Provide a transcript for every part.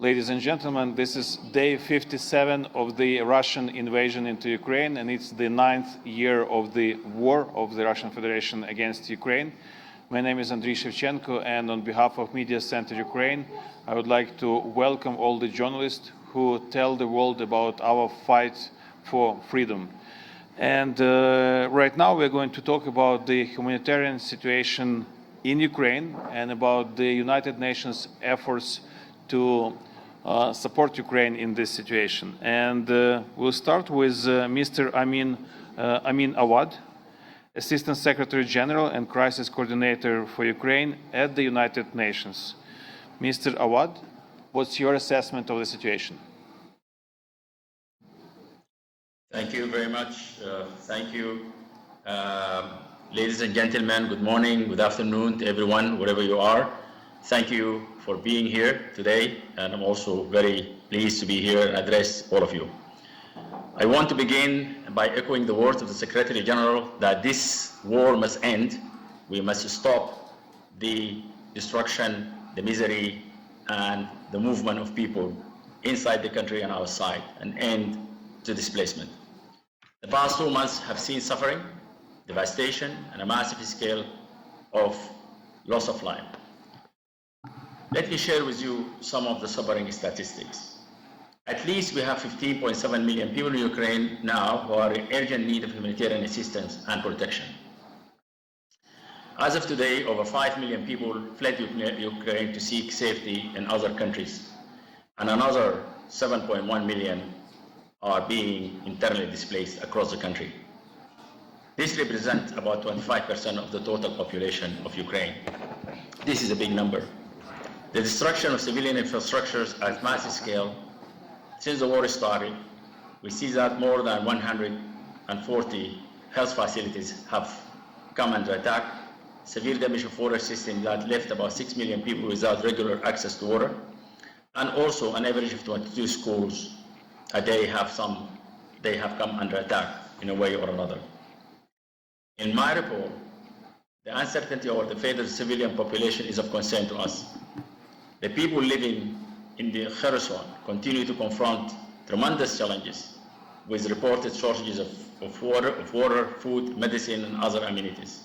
Ladies and gentlemen, this is day 57 of the Russian invasion into Ukraine, and it's the 9th year of the war of the Russian Federation against Ukraine. My name is Andriy Shevchenko, and on behalf of Медіацентру Ukraine, I would like to welcome all the journalists who tell the world about our fight for freedom. And right now we're going to talk about the humanitarian situation in Ukraine and about the United Nations efforts to support Ukraine in this situation. And we'll start with Mr. Amin Awad, Assistant Secretary General and Crisis Coordinator for Ukraine at the United Nations. Mr. Awad, what's your assessment of the situation? Thank you very much. Thank you. Ladies and gentlemen, good morning, good afternoon to everyone, wherever you are. Thank you for being here today, and I'm also very pleased to be here and address all of you. I want to begin by echoing the words of the Secretary General that this war must end. We must stop the destruction, the misery, and the movement of people inside the country and outside, and end to displacement. The past 2 months have seen suffering, devastation, and a massive scale of loss of life. Let me share with you some of the sobering statistics. At least we have 15.7 million people in Ukraine now who are in urgent need of humanitarian assistance and protection. As of today, over 5 million people fled Ukraine to seek safety in other countries, and another 7.1 million are being internally displaced across the country. This represents about 25% of the total population of Ukraine. This is a big number. The destruction of civilian infrastructures at massive scale. Since the war started, we see that more than 140 health facilities have come under attack. Severe damage of water system that left about 6 million people without regular access to water. And also an average of 22 schools a day have come under attack in a way or another. In my report, the uncertainty over the fate of the civilian population is of concern to us. The people living in the Kherson continue to confront tremendous challenges with reported shortages of water, food, medicine, and other amenities.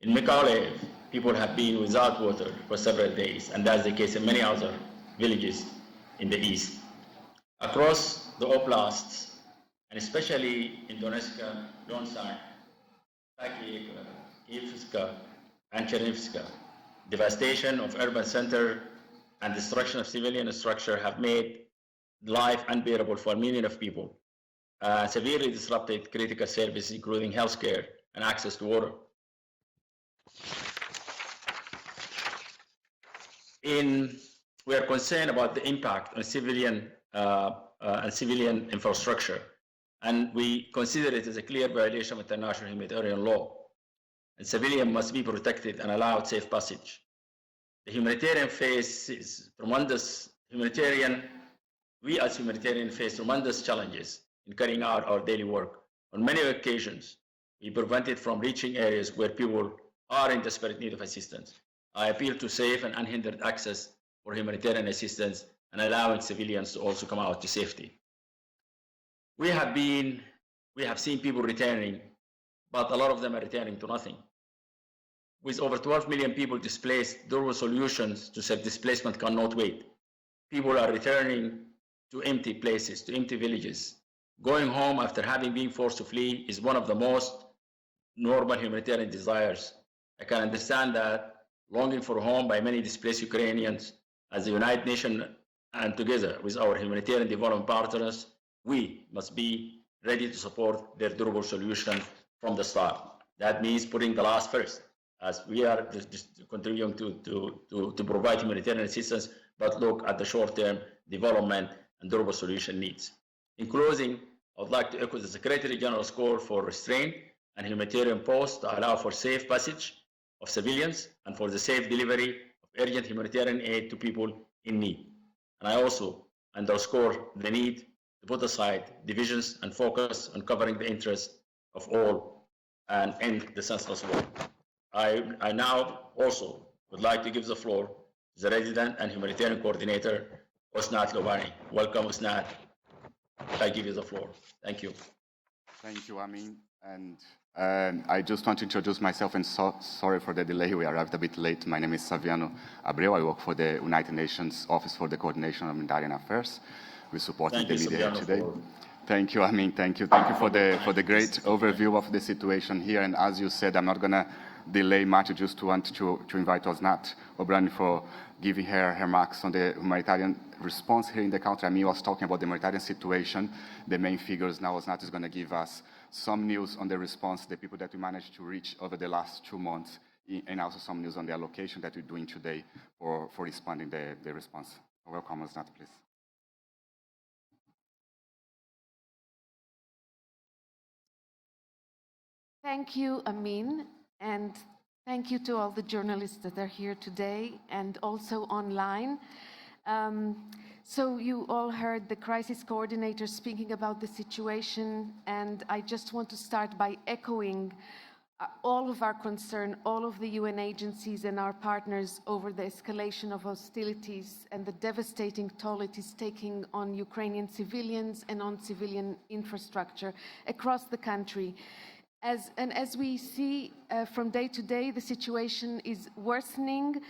In Mykolaiv, people have been without water for several days, and that's the case in many other villages in the east. Across the oblasts, and especially in Donetsk, Donetsk, Kyiv, and Chernivtska, devastation of urban center and destruction of civilian structure have made life unbearable for millions of people, severely disrupted critical services, including healthcare and access to water. We are concerned about the impact on civilian infrastructure, and we consider it as a clear violation of international humanitarian law. And civilians must be protected and allowed safe passage. The humanitarian phase is tremendous. We as humanitarians face tremendous challenges in carrying out our daily work. On many occasions, we prevented from reaching areas where people are in desperate need of assistance. I appeal to safe and unhindered access for humanitarian assistance and allowing civilians to also come out to safety. We have seen people returning, but a lot of them are returning to nothing. With over 12 million people displaced, durable solutions to self-displacement cannot wait. People are returning to empty places, to empty villages. Going home after having been forced to flee is one of the most normal humanitarian desires. I can understand that longing for home by many displaced Ukrainians. As the United Nations and together with our humanitarian development partners, we must be ready to support their durable solution from the start. That means putting the last first, as we are continuing to provide humanitarian assistance, but look at the short-term development and durable solution needs. In closing, I would like to echo the Secretary General's call for restraint and humanitarian pause to allow for safe passage of civilians and for the safe delivery of urgent humanitarian aid to people in need. And I also underscore the need to put aside divisions and focus on covering the interests of all and end the senseless war. I now also would like to give the floor to the resident and humanitarian coordinator Osnat Lubrani. Welcome, Osnat. I give you the floor. Thank you. Thank you, Amin. And I just want to introduce myself, and sorry for the delay. We arrived a bit late. My name is Saviano Abreu. I work for the United Nations Office for the Coordination of Humanitarian Affairs. We supported the media today. Thank you, Amin. Thank you. Thank you for the great overview of the situation here. And as you said, I'm not going to delay much. I just want to invite Osnat Lubrani for giving her remarks on the humanitarian response here in the country. Amin was talking about the humanitarian situation, the main figures. Now Osnat is going to give us some news on the response, the people that we managed to reach over the last 2 months, and also some news on the allocation that we're doing today for responding the response. Welcome, Osnat, please. Thank you, Amin, and thank you to all the journalists that are here today and also online. So you all heard the crisis coordinator speaking about the situation, and I just want to start by echoing all of our concern, all of the UN agencies and our partners over the escalation of hostilities and the devastating toll it is taking on Ukrainian civilians and on civilian infrastructure across the country. As we see from day to day, the situation is worsening.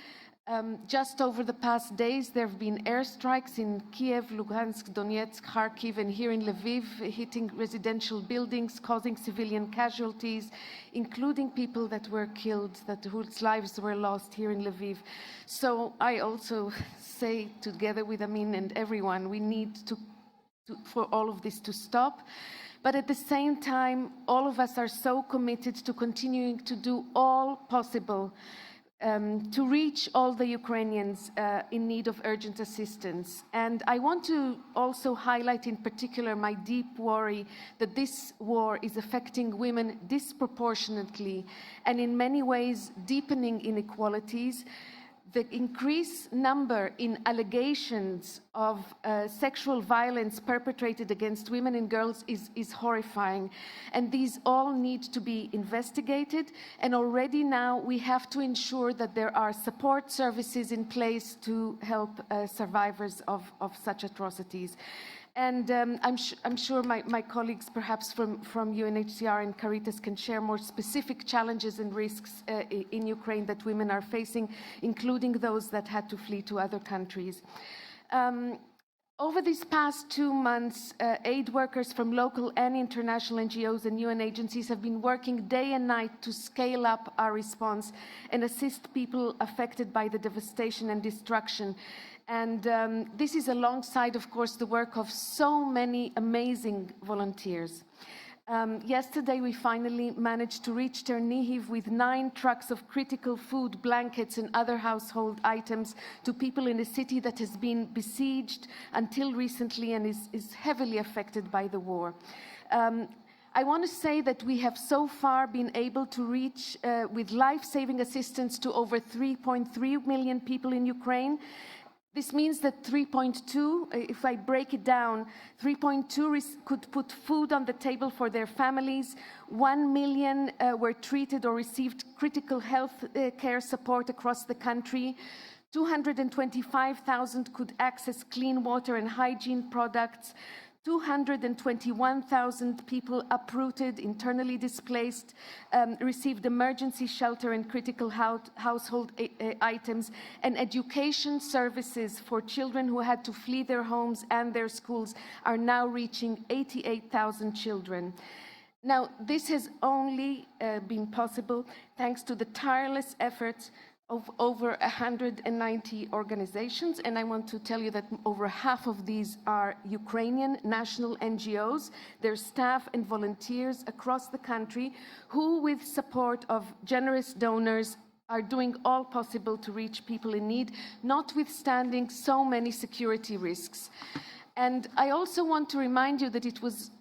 Just over the past days, there have been airstrikes in Kiev, Luhansk, Donetsk, Kharkiv, and here in Lviv, hitting residential buildings, causing civilian casualties, including people that were killed, whose lives were lost here in Lviv. So I also say, together with Amin and everyone, we need for all of this to stop. But at the same time, all of us are so committed to continuing to do all possible to reach all the Ukrainians in need of urgent assistance. And I want to also highlight in particular my deep worry that this war is affecting women disproportionately and in many ways deepening inequalities. The increased number in allegations of sexual violence perpetrated against women and girls is horrifying. And these all need to be investigated. And already now we have to ensure that there are support services in place to help survivors of such atrocities. And I'm sure my colleagues, perhaps from UNHCR and Caritas, can share more specific challenges and risks in Ukraine that women are facing, including those that had to flee to other countries. Over these past 2 months, aid workers from local and international NGOs and UN agencies have been working day and night to scale up our response and assist people affected by the devastation and destruction. And this is alongside, of course, the work of so many amazing volunteers. Yesterday, we finally managed to reach Chernihiv with 9 trucks of critical food, blankets, and other household items to people in a city that has been besieged until recently and is heavily affected by the war. I want to say that we have so far been able to reach with life-saving assistance to over 3.3 million people in Ukraine. This means that 3.2, if I break it down, 3.2 could put food on the table for their families. 1 million were treated or received critical health care support across the country. 225,000 could access clean water and hygiene products. 221,000 people uprooted, internally displaced, received emergency shelter and critical household items, and education services for children who had to flee their homes and their schools are now reaching 88,000 children. Now, this has only been possible thanks to the tireless efforts of over 190 organizations, and I want to tell you that over half of these are Ukrainian national NGOs, their staff and volunteers across the country who, with support of generous donors, are doing all possible to reach people in need, notwithstanding so many security risks. And I also want to remind you that it was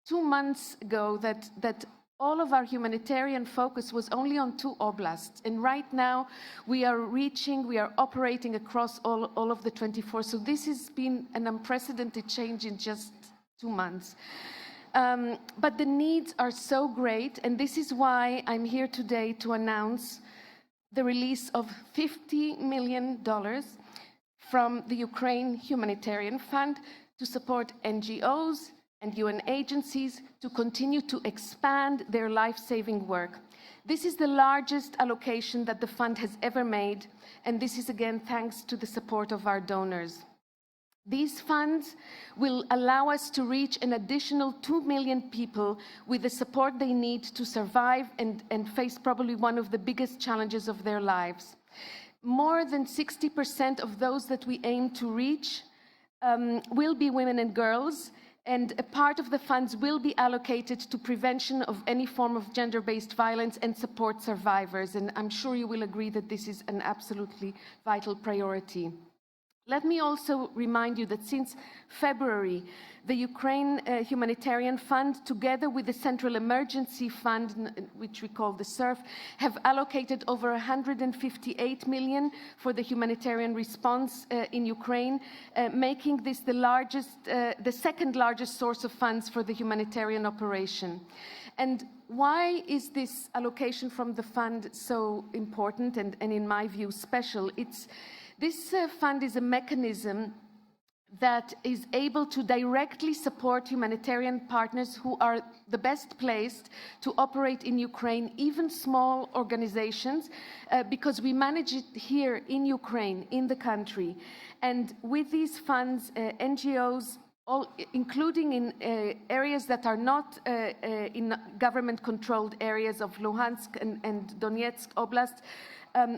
2 months ago that all of our humanitarian focus was only on 2 oblasts. And right now we are operating across all of the 24. So this has been an unprecedented change in just 2 months. But the needs are so great, and this is why I'm here today to announce the release of $50 million from the Ukraine Humanitarian Fund to support NGOs and UN agencies to continue to expand their life-saving work. This is the largest allocation that the fund has ever made, and this is again thanks to the support of our donors. These funds will allow us to reach an additional 2 million people with the support they need to survive and face probably one of the biggest challenges of their lives. More than 60% of those that we aim to reach will be women and girls, and a part of the funds will be allocated to prevention of any form of gender-based violence and support survivors. And I'm sure you will agree that this is an absolutely vital priority. Let me also remind you that since February, the Ukraine Humanitarian Fund, together with the Central Emergency Fund, which we call the SURF, have allocated over 158 million for the humanitarian response in Ukraine, making this the second largest source of funds for the humanitarian operation. And why is this allocation from the fund so important and in my view special? This fund is a mechanism that is able to directly support humanitarian partners who are the best placed to operate in Ukraine, even small organizations, because we manage it here in Ukraine, in the country. And with these funds, NGOs, including in areas that are not in government-controlled areas of Luhansk and Donetsk Oblast,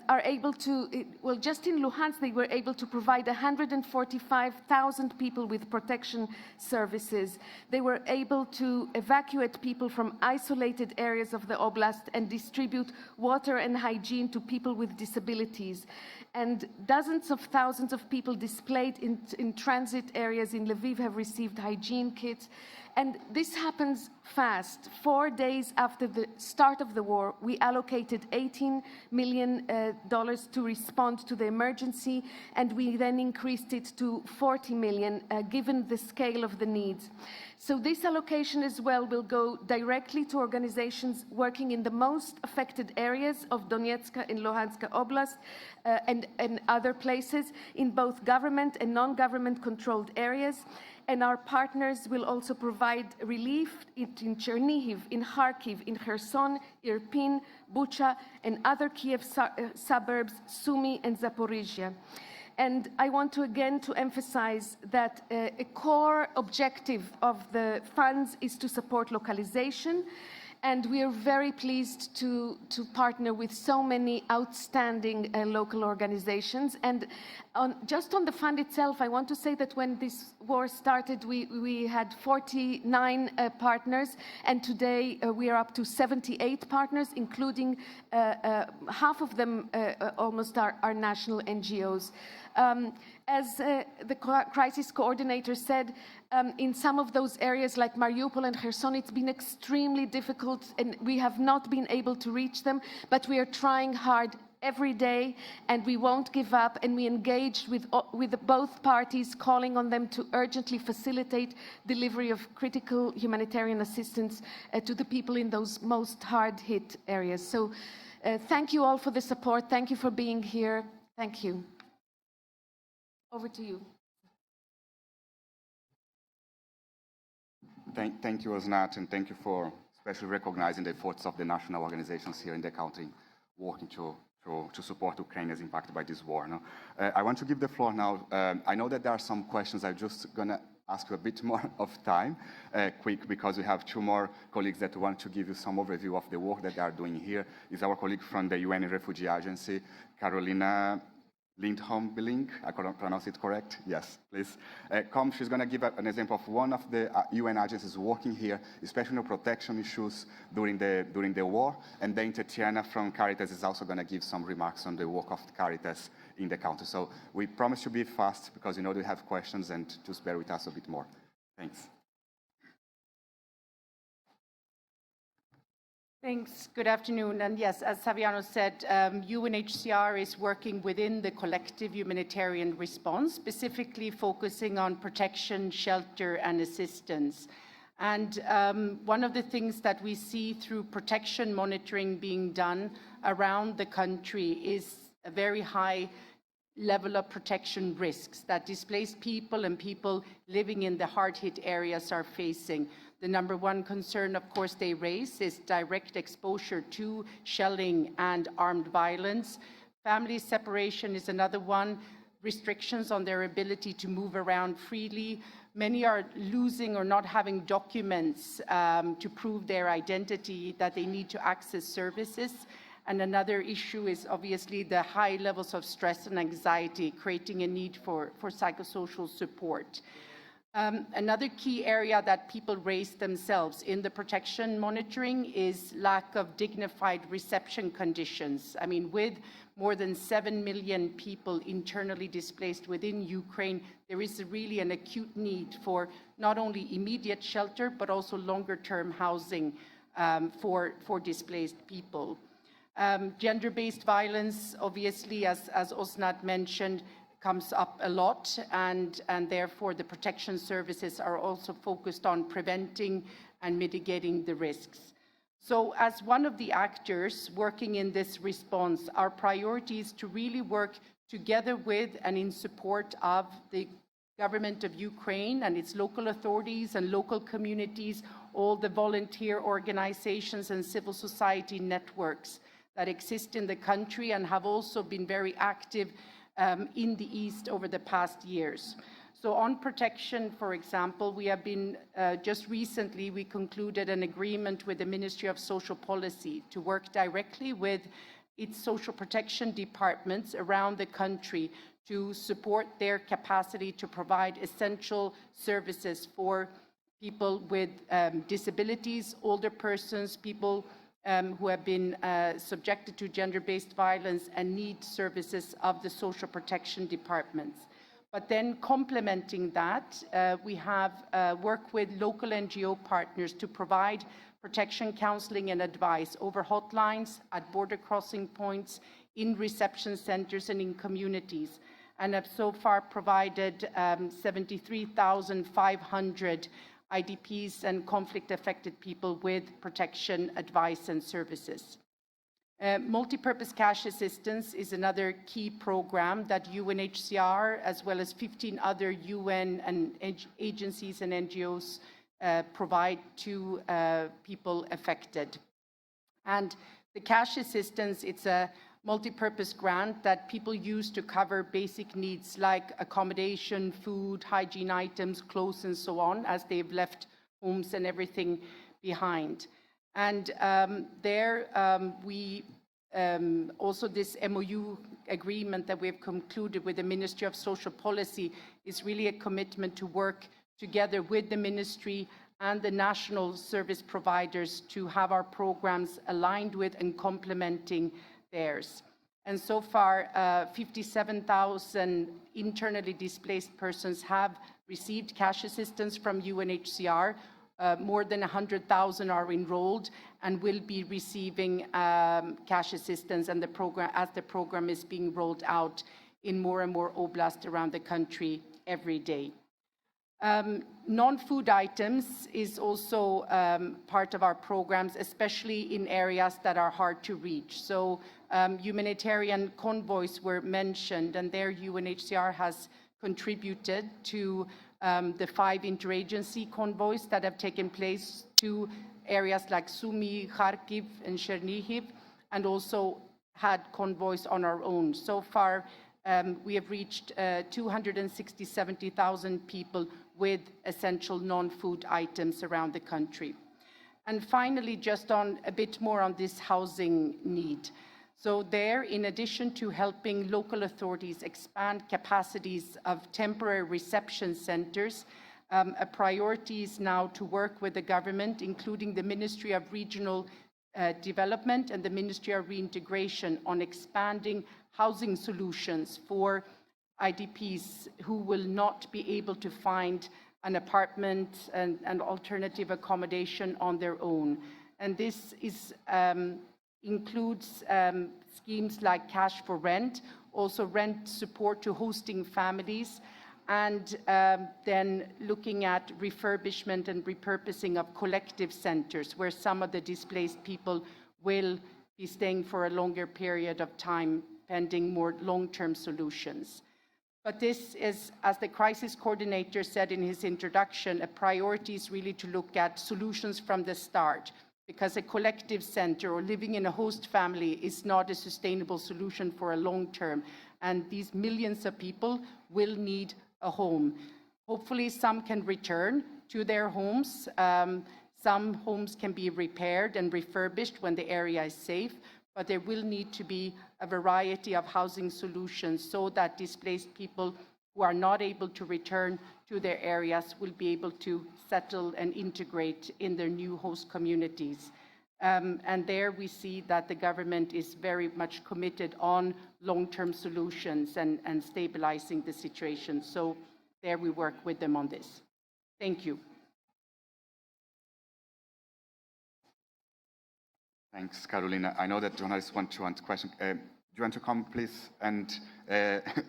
are able to, well, just in Luhansk, they were able to provide 145,000 people with protection services. They were able to evacuate people from isolated areas of the oblast and distribute water and hygiene to people with disabilities. And dozens of thousands of people displaced in transit areas in Lviv have received hygiene kits. And this happens fast. 4 days after the start of the war, we allocated $18 million to respond to the emergency, and we then increased it to 40 million, given the scale of the needs. So this allocation as well will go directly to organizations working in the most affected areas of Donetsk and Luhansk Oblast and other places in both government and non-government controlled areas. And our partners will also provide relief in Chernihiv, in Kharkiv, in Kherson, Irpin, Bucha, and other Kiev suburbs, Sumy and Zaporizhia. And I want to again emphasize that a core objective of the funds is to support localization. And we are very pleased to partner with so many outstanding local organizations. And just on the fund itself, I want to say that when this war started, we had 49 partners, and today we are up to 78 partners, including half of them almost are national NGOs. As the crisis coordinator said, in some of those areas like Mariupol and Kherson, it's been extremely difficult and we have not been able to reach them, but we are trying hard every day and we won't give up, and we engaged with both parties, calling on them to urgently facilitate delivery of critical humanitarian assistance to the people in those most hard-hit areas. So thank you all for the support. Thank you for being here. Thank you. Over to you. Thank you, Osnat, and thank you for especially recognizing the efforts of the national organizations here in the country working to support Ukrainians impacted by this war. No? I want to give the floor now. I know that there are some questions. I'm just going to ask you a bit more of time, quick, because we have two more colleagues that want to give you some overview of the work that they are doing here. Is our colleague from the UN Refugee Agency, Karolina Lindholm, I pronounce it correct? Yes, please. She's going to give an example of one of the UN agencies working here, especially on protection issues during the war. And then Tetiana from Caritas is also going to give some remarks on the work of Caritas in the country. So we promise to be fast because we know we have questions, and just bear with us a bit more. Thanks. Thanks. Good afternoon. And yes, as Saviano said, UNHCR is working within the collective humanitarian response, specifically focusing on protection, shelter, and assistance. And one of the things that we see through protection monitoring being done around the country is a very high level of protection risks that displaced people and people living in the hard-hit areas are facing. The number one concern, of course, they raise is direct exposure to shelling and armed violence. Family separation is another one, restrictions on their ability to move around freely. Many are losing or not having documents to prove their identity, that they need to access services. And another issue is obviously the high levels of stress and anxiety, creating a need for psychosocial support. Another key area that people raise themselves in the protection monitoring is lack of dignified reception conditions. I mean, with more than 7 million people internally displaced within Ukraine, there is really an acute need for not only immediate shelter, but also longer-term housing for displaced people. Gender-based violence, obviously, as Osnat mentioned, comes up a lot, and therefore the protection services are also focused on preventing and mitigating the risks. So as one of the actors working in this response, our priority is to really work together with and in support of the government of Ukraine and its local authorities and local communities, all the volunteer organizations and civil society networks that exist in the country and have also been very active in the East over the past years. So on protection, for example, we have been, just recently, we concluded an agreement with the Ministry of Social Policy to work directly with its social protection departments around the country to support their capacity to provide essential services for people with disabilities, older persons, people who have been subjected to gender-based violence and need services of the social protection departments. But then complementing that, we have worked with local NGO partners to provide protection counseling and advice over hotlines, at border crossing points, in reception centers and in communities, and have so far provided 73,500 IDPs and conflict-affected people with protection, advice, and services. Multi-purpose cash assistance is another key program that UNHCR, as well as 15 other UN and agencies and NGOs, provide to people affected. And the cash assistance, it's a multi-purpose grant that people use to cover basic needs like accommodation, food, hygiene items, clothes, and so on, as they've left homes and everything behind. And we also this MOU agreement that we've concluded with the Ministry of Social Policy is really a commitment to work together with the ministry and the national service providers to have our programs aligned with and complementing theirs. And so far, 57,000 internally displaced persons have received cash assistance from UNHCR. More than 100,000 are enrolled and will be receiving cash assistance, and as the program is being rolled out in more and more oblasts around the country every day. Non-food items is also part of our programs, especially in areas that are hard to reach. So humanitarian convoys were mentioned, and there UNHCR has contributed to the 5 interagency convoys that have taken place to areas like Sumy, Kharkiv, and Chernihiv, and also had convoys on our own. So far, we have reached 270,000 people with essential non-food items around the country. And finally, just on a bit more on this housing need. So there, in addition to helping local authorities expand capacities of temporary reception centers, a priority is now to work with the government, including the Ministry of Regional Development and the Ministry of Reintegration, on expanding housing solutions for IDPs who will not be able to find an apartment and alternative accommodation on their own. And this is includes schemes like cash for rent, also rent support to hosting families, and then looking at refurbishment and repurposing of collective centers where some of the displaced people will be staying for a longer period of time pending more long-term solutions. But this is, as the crisis coordinator said in his introduction, a priority is really to look at solutions from the start, because a collective center or living in a host family is not a sustainable solution for a long term. And these millions of people will need a home. Hopefully some can return to their homes. Some homes can be repaired and refurbished when the area is safe, but there will need to be a variety of housing solutions so that displaced people who are not able to return to their areas will be able to settle and integrate in their new host communities. And there we see that the government is very much committed on long-term solutions and stabilizing the situation. So there we work with them on this. Thank you. Thanks, Karolina. I know that journalists want to ask questions. Do you want to come, please? And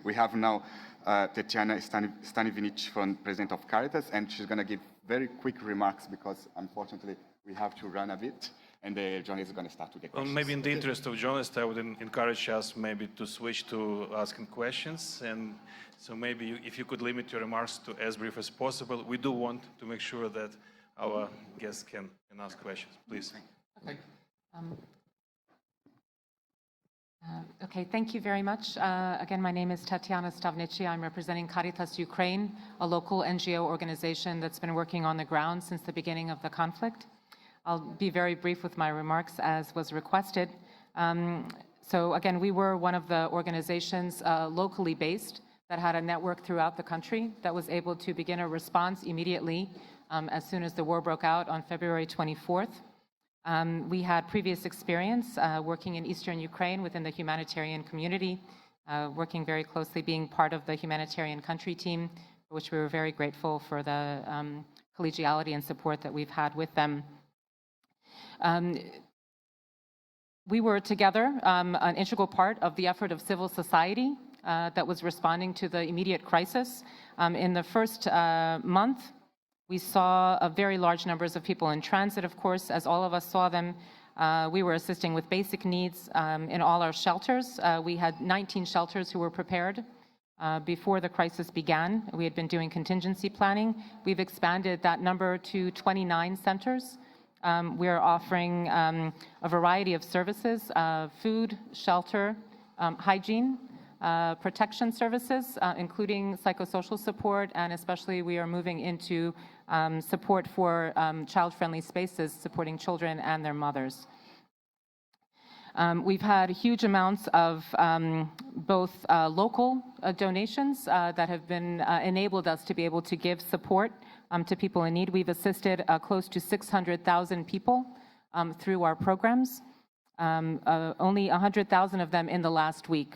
we have now Tetiana Stawnychy, President of Caritas, and she's going to give very quick remarks because, unfortunately, we have to run a bit, and the journalists are going to start with the questions. Well, maybe in the interest of journalists, I would encourage us maybe to switch to asking questions. And so maybe if you could limit your remarks to as brief as possible. We do want to make sure that our guests can ask questions. Please. Okay. Okay, thank you very much. Again, my name is Tetiana Stawnychy. I'm representing Caritas Ukraine, a local NGO organization that's been working on the ground since the beginning of the conflict. I'll be very brief with my remarks as was requested. So again, we were one of the organizations locally based that had a network throughout the country that was able to begin a response immediately as soon as the war broke out on February 24th. We had previous experience working in Eastern Ukraine within the humanitarian community, working very closely, being part of the humanitarian country team, for which we were very grateful for the collegiality and support that we've had with them. We were together an integral part of the effort of civil society that was responding to the immediate crisis. In the first month, we saw very large numbers of people in transit, of course, as all of us saw them. We were assisting with basic needs in all our shelters. We had 19 shelters who were prepared before the crisis began. We had been doing contingency planning. We've expanded that number to 29 centers. We're offering a variety of services, food, shelter, hygiene, protection services, including psychosocial support, and especially we are moving into support for child-friendly spaces, supporting children and their mothers. We've had huge amounts of both local donations that have been enabled us to be able to give support to people in need. We've assisted close to 600,000 people through our programs, only 100,000 of them in the last week.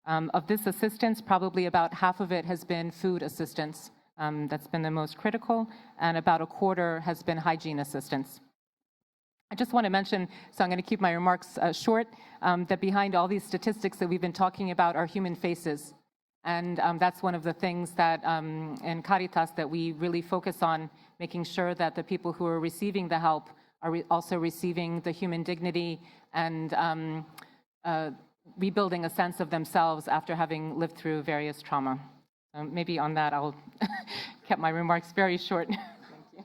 Of this assistance, probably about half of it has been food assistance. That's been the most critical, and about a quarter has been hygiene assistance. I just want to mention, so I'm going to keep my remarks short, that behind all these statistics that we've been talking about are human faces. And that's one of the things that in Caritas that we really focus on, making sure that the people who are receiving the help are also receiving the human dignity and rebuilding a sense of themselves after having lived through various trauma. Maybe on that, I'll keep my remarks very short. Thank you.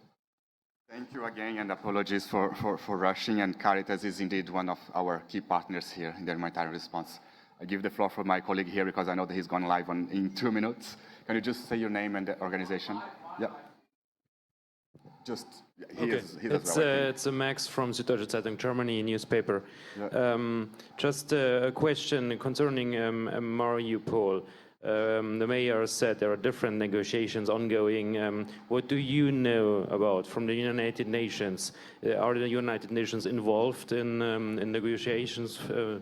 Thank you again, and apologies for rushing. And Caritas is indeed one of our key partners here in the humanitarian response. I give the floor for my colleague here because I know that he's gone live in 2 minutes. Can you just say your name and the organization? Yeah. Just, it's Max from Süddeutsche Zeitung, Germany newspaper. Yeah. Just a question concerning Mariupol. The mayor said there are different negotiations ongoing. What do you know about from the United Nations? Are the United Nations involved in negotiations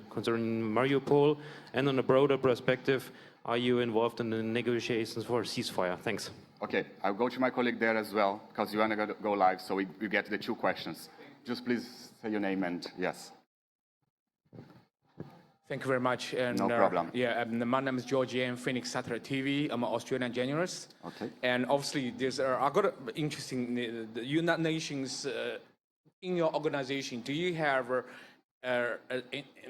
concerning Mariupol? And on a broader perspective, are you involved in the negotiations for a ceasefire? Thanks. Okay, I'll go to my colleague there as well, because you want to go live, so we get the 2 questions. Just please say your name and yes. Thank you very much. And, no problem. My name is George in Phoenix Saturday TV. I'm an Australian journalist. Okay. And obviously, I got an interesting. The United Nations in your organization. Do you have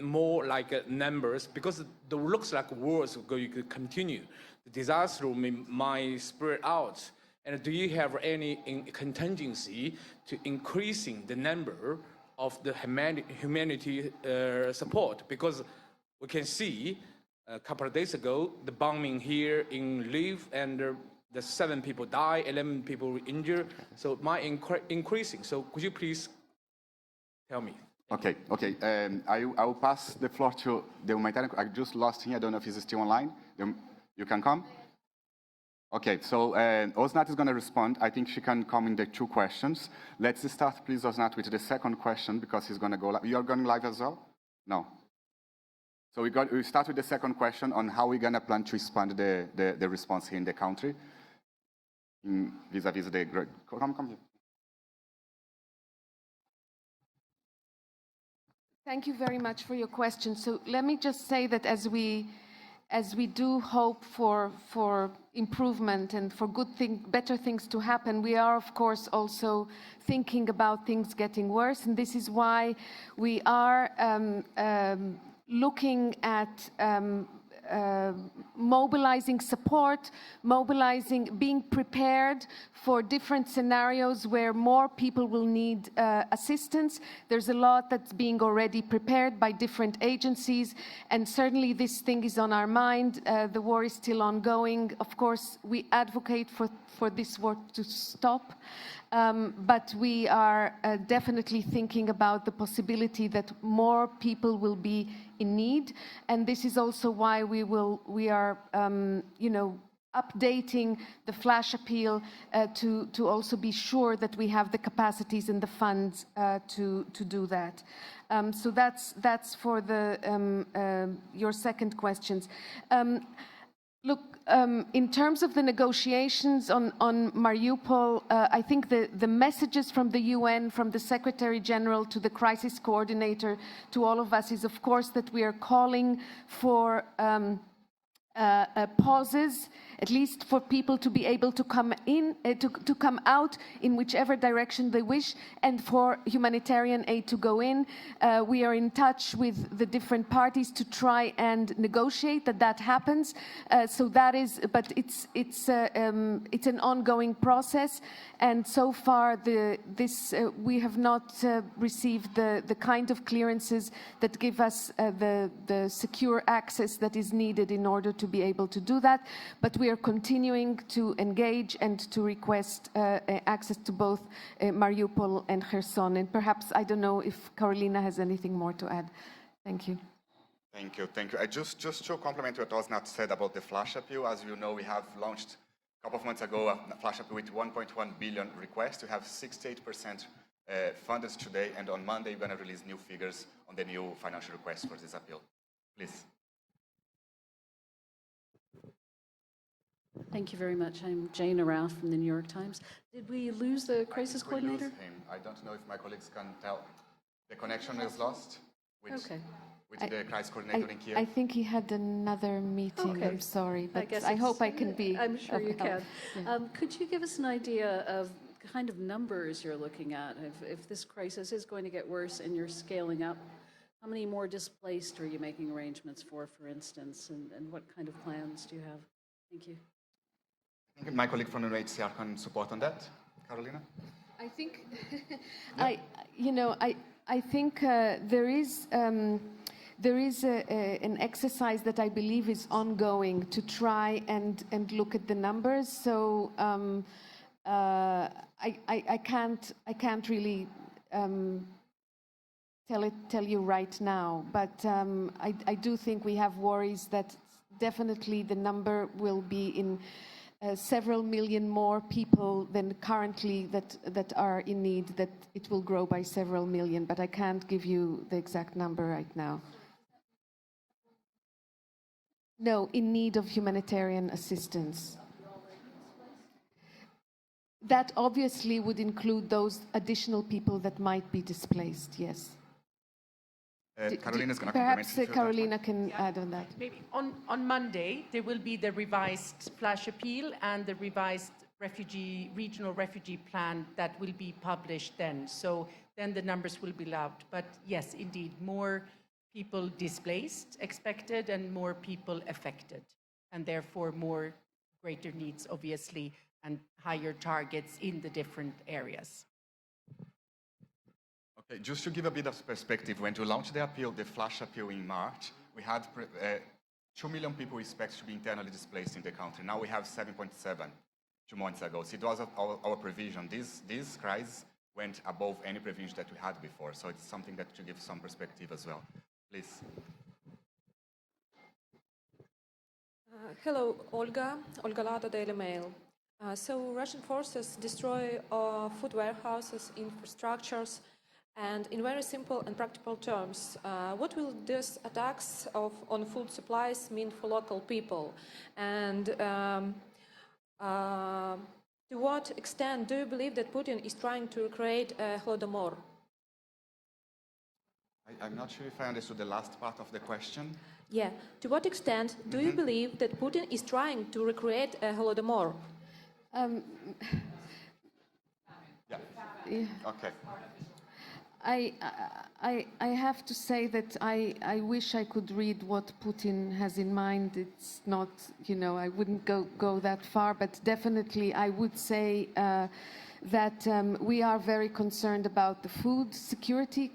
more like numbers, because it looks like wars going to continue. The disaster might spread out. And do you have any contingency to increasing the number of the humanity support? Because we can see a couple of days ago, the bombing here in Lviv, and the 7 people die, 11 people were injured. So it might increasing. So could you please tell me? Okay. I will pass the floor to the humanitarian. I just lost him. I don't know if he's still online. You can come? Okay, so Osnat is going to respond. I think she can come in the 2 questions. Let's start, please, Osnat, with the second question, because he's going to go live. You are going live as well? No. So we start with the second question on how we're going to plan to expand the response here in the country vis-a-vis the... Come here. Thank you very much for your question. So let me just say that as we do hope for improvement and for better things to happen, we are, of course, also thinking about things getting worse. And this is why we are looking at mobilizing support, being prepared for different scenarios where more people will need assistance. There's a lot that's being already prepared by different agencies, and certainly this thing is on our mind. The war is still ongoing. Of course, we advocate for this war to stop. But we are definitely thinking about the possibility that more people will be in need, and this is also why we are updating the flash appeal to also be sure that we have the capacities and the funds to do that. So that's for your second questions. Look, in terms of the negotiations on Mariupol, I think the messages from the UN, from the Secretary General to the Crisis Coordinator, to all of us is, of course, that we are calling for pauses, at least for people to be able to come in, to come out in whichever direction they wish, and for humanitarian aid to go in. We are in touch with the different parties to try and negotiate that happens. So that is, but it's an ongoing process, and so far we have not received the kind of clearances that give us the secure access that is needed in order to be able to do that. But we are continuing to engage and to request access to both Mariupol and Kherson. And perhaps, I don't know if Karolina has anything more to add. Thank you. Thank you. I just to complement what Osnat said about the flash appeal, as you know, we have launched a couple of months ago a flash appeal with 1.1 billion requests. We have 68% funded today, and on Monday we're going to release new figures on the new financial requests for this appeal. Please. Thank you very much. I'm Jane Arath from the New York Times. Did we lose the crisis coordinator? We lose him. I don't know if my colleagues can tell. The connection is lost with the crisis coordinator in Kiev. I think he had another meeting. Okay. I'm sorry, but I hope I can be. I'm sure you can. Yeah. Could you give us an idea of kind of numbers you're looking at? If this crisis is going to get worse and you're scaling up, how many more displaced are you making arrangements for instance, and what kind of plans do you have? Thank you. I think my colleague from UNHCR can support on that. Karolina? I think, I think there is an exercise that I believe is ongoing to try and look at the numbers. So I can't really tell you right now, but I do think we have worries that definitely the number will be in several million more people than currently that are in need, that it will grow by several million, but I can't give you the exact number right now. No, in need of humanitarian assistance. That obviously would include those additional people that might be displaced, yes. Karolina's going to perhaps Karolina can add on that. Maybe on Monday there will be the revised flash appeal and the revised regional refugee plan that will be published then. So then the numbers will be loud. But yes, indeed, more people displaced expected and more people affected, and therefore more greater needs, obviously, and higher targets in the different areas. Okay, just to give a bit of perspective, when we launched the appeal, the flash appeal in March, we had 2 million people expected to be internally displaced in the country. Now we have 7.7 2 months ago. So it was our provision. This crisis went above any provision that we had before. So it's something that to give some perspective as well. Please. Hello, Olga Lada, Daily Mail. So Russian forces destroy food warehouses, infrastructures, and in very simple and practical terms, what will these attacks on food supplies mean for local people? And to what extent do you believe that Putin is trying to recreate a Holodomor? I'm not sure if I understood the last part of the question. Yeah. To what extent do you believe that Putin is trying to recreate a Holodomor? Yeah. Okay. I have to say that I wish I could read what Putin has in mind. It's not, I wouldn't go that far, but definitely I would say that we are very concerned about the food security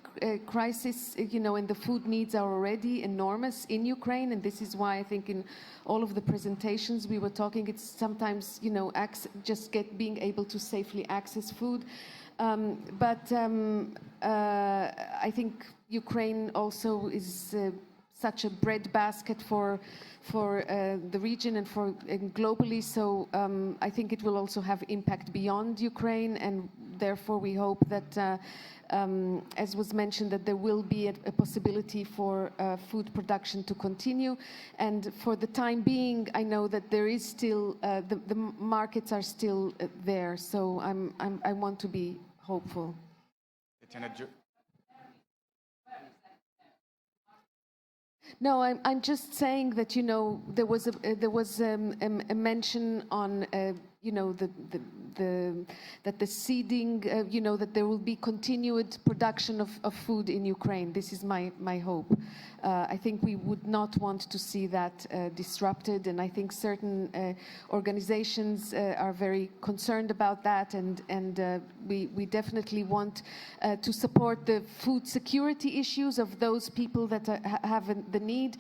crisis, and the food needs are already enormous in Ukraine, and this is why I think in all of the presentations we were talking, it's sometimes, just being able to safely access food. But I think Ukraine also is such a breadbasket for the region and globally. So I think it will also have impact beyond Ukraine, and therefore we hope that, as was mentioned, that there will be a possibility for food production to continue. And for the time being, I know that there is still the markets are still there. So I want to be hopeful. Tetiana, no, I'm just saying that there was a mention on that the seeding that there will be continued production of food in Ukraine. This is my hope. I think we would not want to see that disrupted, and I think certain organizations are very concerned about that, and we definitely want to support the food security issues of those people that have the need,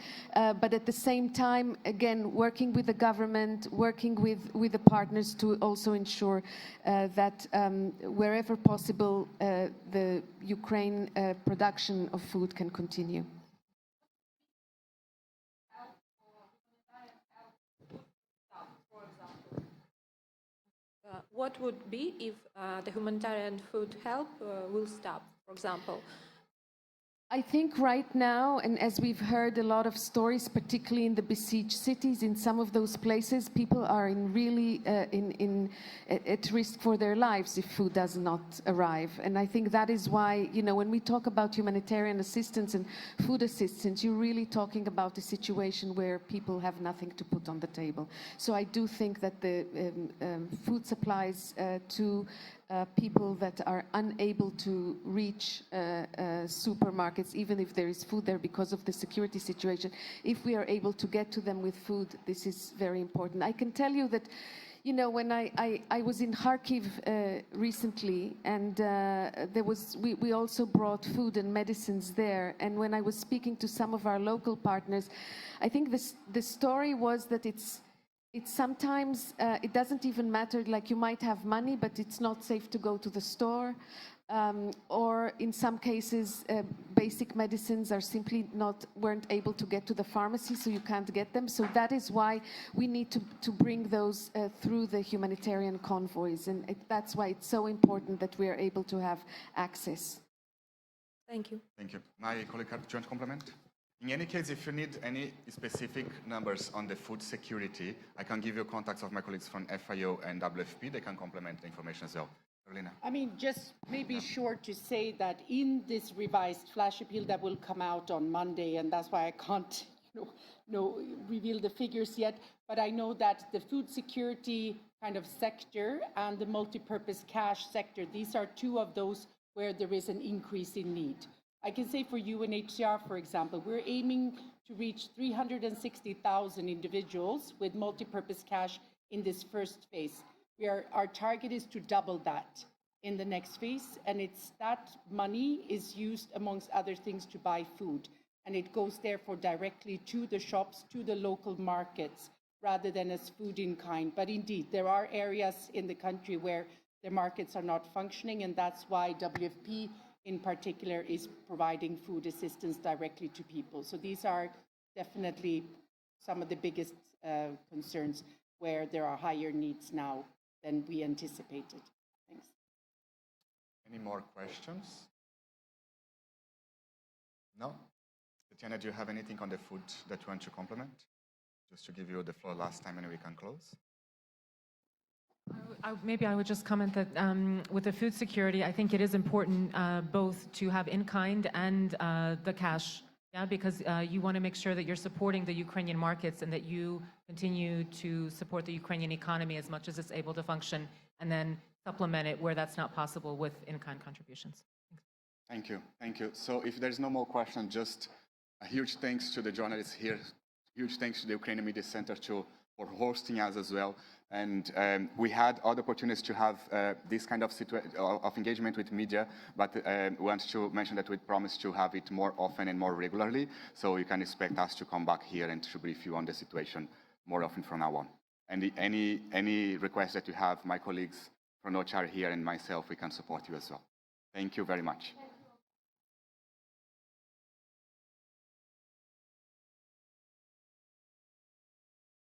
but at the same time, again, working with the government, working with the partners to also ensure that wherever possible, the Ukraine production of food can continue. What would be if the humanitarian food help will stop, for example? I think right now, and as we've heard a lot of stories, particularly in the besieged cities, in some of those places, people are really at risk for their lives if food does not arrive. And I think that is why, when we talk about humanitarian assistance and food assistance, you're really talking about a situation where people have nothing to put on the table. So I do think that the food supplies to people that are unable to reach supermarkets, even if there is food there because of the security situation, if we are able to get to them with food, this is very important. I can tell you that, when I was in Kharkiv recently, and we also brought food and medicines there, and when I was speaking to some of our local partners, I think the story was that it's sometimes, it doesn't even matter, like you might have money, but it's not safe to go to the store. Or in some cases, basic medicines are simply weren't able to get to the pharmacy, so you can't get them. So that is why we need to bring those through the humanitarian convoys. And that's why it's so important that we are able to have access. Thank you. Thank you. My colleague, do you want to complement? In any case, if you need any specific numbers on the food security, I can give you contacts of my colleagues from FIO and WFP. They can complement the information as well. Karolina. I mean, just maybe short to say that in this revised flash appeal that will come out on Monday, and that's why I can't reveal the figures yet, but I know that the food security kind of sector and the multi-purpose cash sector. These are two of those where there is an increase in need. I can say for UNHCR, for example, we're aiming to reach 360,000 individuals with multi-purpose cash in this first phase. Our target is to double that in the next phase, and that money is used, amongst other things, to buy food. And it goes therefore directly to the shops, to the local markets, rather than as food in kind. But indeed, there are areas in the country where the markets are not functioning, and that's why WFP in particular is providing food assistance directly to people. So these are definitely some of the biggest concerns where there are higher needs now than we anticipated. Thanks. Any more questions? No? Tetiana, do you have anything on the food that you want to complement? Just to give you the floor last time and we can close. Maybe I would just comment that with the food security, I think it is important both to have in-kind and the cash, yeah, because you want to make sure that you're supporting the Ukrainian markets and that you continue to support the Ukrainian economy as much as it's able to function, and then supplement it where that's not possible with in-kind contributions. Thank you. Thank you. So if there's no more questions, just a huge thanks to the journalists here. Huge thanks to the Ukrainian Media Center for hosting us as well. And we had other opportunities to have this kind of engagement with media, but we want to mention that we promise to have it more often and more regularly. So you can expect us to come back here and to brief you on the situation more often from now on. And any requests that you have, my colleagues from OCHA are here and myself, we can support you as well. Thank you very much.